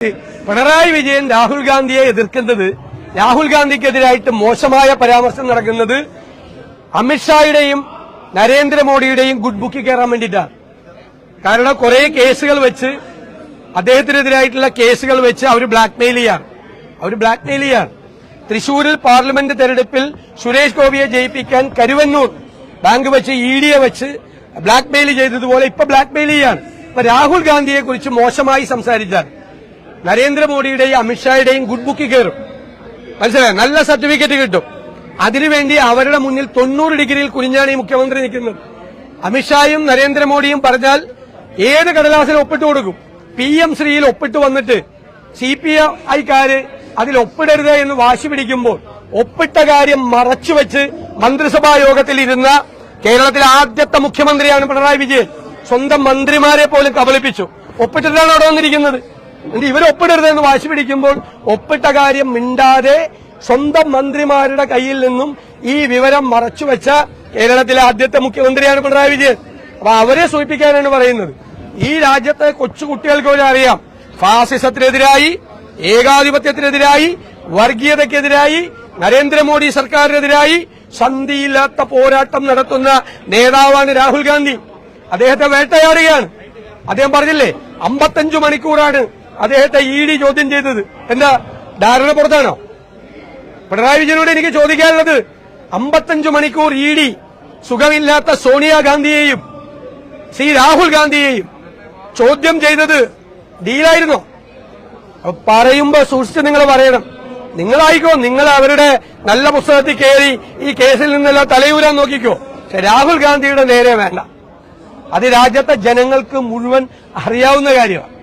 പിണറായി വിജയൻ രാഹുൽ ഗാന്ധിയെ എതിർക്കുന്നത്, രാഹുൽ ഗാന്ധിക്കെതിരായിട്ട് മോശമായ പരാമർശം നടക്കുന്നത് അമിത്ഷായുടെയും നരേന്ദ്രമോദിയുടെയും ഗുഡ് ബുക്കിൽ കയറാൻ വേണ്ടിയിട്ടാണ്. കാരണം കുറെ കേസുകൾ വെച്ച്, അദ്ദേഹത്തിനെതിരായിട്ടുള്ള കേസുകൾ വെച്ച് അവർ ബ്ലാക്ക്മെയിൽ ചെയ്യാണ്. തൃശൂരിൽ പാർലമെന്റ് തെരഞ്ഞെടുപ്പിൽ സുരേഷ് ഗോപിയെ ജയിപ്പിക്കാൻ കരുവന്നൂർ ബാങ്ക് വെച്ച് ഇഡിയെ വെച്ച് ബ്ലാക്ക്മെയിൽ ചെയ്തതുപോലെ ഇപ്പൊ ബ്ലാക്ക്മെയിൽ ചെയ്യാണ്. ഇപ്പൊ രാഹുൽ ഗാന്ധിയെ കുറിച്ച് മോശമായി സംസാരിച്ചാൽ നരേന്ദ്രമോദിയുടെയും അമിത്ഷായുടെയും ഗുഡ് ബുക്കിൽ കയറും. മനസ്സിലായോ? നല്ല സർട്ടിഫിക്കറ്റ് കിട്ടും. അതിനുവേണ്ടി അവരുടെ മുന്നിൽ 90 ഡിഗ്രിയിൽ കുനിഞ്ഞാണ് ഈ മുഖ്യമന്ത്രി നിൽക്കുന്നത്. അമിത്ഷായും നരേന്ദ്രമോദിയും പറഞ്ഞാൽ ഏത് കടലാസിൽ ഒപ്പിട്ട് കൊടുക്കും. PM ശ്രീയിൽ ഒപ്പിട്ട് വന്നിട്ട് CPIക്കാര് അതിൽ ഒപ്പിടരുത് എന്ന് വാശി പിടിക്കുമ്പോൾ ഒപ്പിട്ട കാര്യം മറച്ചുവെച്ച് മന്ത്രിസഭാ യോഗത്തിൽ ഇരുന്ന കേരളത്തിലെ ആദ്യത്തെ മുഖ്യമന്ത്രിയാണ് പിണറായി വിജയൻ. സ്വന്തം മന്ത്രിമാരെ പോലും കബളിപ്പിച്ചു. ഒപ്പിട്ടിട്ടാണ് അവിടെ വന്നിരിക്കുന്നത്. ഇവർ ഒപ്പിടരുതെന്ന് വാശി പിടിക്കുമ്പോൾ ഒപ്പിട്ട കാര്യം മിണ്ടാതെ സ്വന്തം മന്ത്രിമാരുടെ കയ്യിൽ നിന്നും ഈ വിവരം മറച്ചുവെച്ച കേരളത്തിലെ ആദ്യത്തെ മുഖ്യമന്ത്രിയാണ് പിണറായി വിജയൻ. അപ്പൊ അവരെ സൂചിപ്പിക്കാനാണ് പറയുന്നത്. ഈ രാജ്യത്തെ കൊച്ചുകുട്ടികൾക്ക് പോലും അറിയാം, ഫാസിസത്തിനെതിരായി, ഏകാധിപത്യത്തിനെതിരായി, വർഗീയതയ്ക്കെതിരായി, നരേന്ദ്രമോദി സർക്കാരിനെതിരായി സന്ധിയില്ലാത്ത പോരാട്ടം നടത്തുന്ന നേതാവാണ് രാഹുൽ ഗാന്ധി. അദ്ദേഹത്തെ വേട്ടയാടുകയാണ്. അദ്ദേഹം പറഞ്ഞില്ലേ, 55 മണിക്കൂറാണ് അദ്ദേഹത്തെ ED ചോദ്യം ചെയ്തത്. എന്താ, ധാരണ പുറത്താണോ? പിണറായി വിജയനോട് എനിക്ക് ചോദിക്കാനുള്ളത്, 55 മണിക്കൂർ ED സുഖമില്ലാത്ത സോണിയാഗാന്ധിയെയും ശ്രീ രാഹുൽ ഗാന്ധിയെയും ചോദ്യം ചെയ്തത് ഡീലായിരുന്നോ? പറയുമ്പോ സൂക്ഷിച്ച് നിങ്ങൾ പറയണം. നിങ്ങളായിക്കോ, നിങ്ങൾ അവരുടെ നല്ല പുസ്തകത്തിൽ കയറി ഈ കേസിൽ നിന്നെല്ലാം തലയൂരാൻ നോക്കിക്കോ. പക്ഷെ രാഹുൽ ഗാന്ധിയുടെ നേരെ വേണ്ട. അത് രാജ്യത്തെ ജനങ്ങൾക്ക് മുഴുവൻ അറിയാവുന്ന കാര്യമാണ്.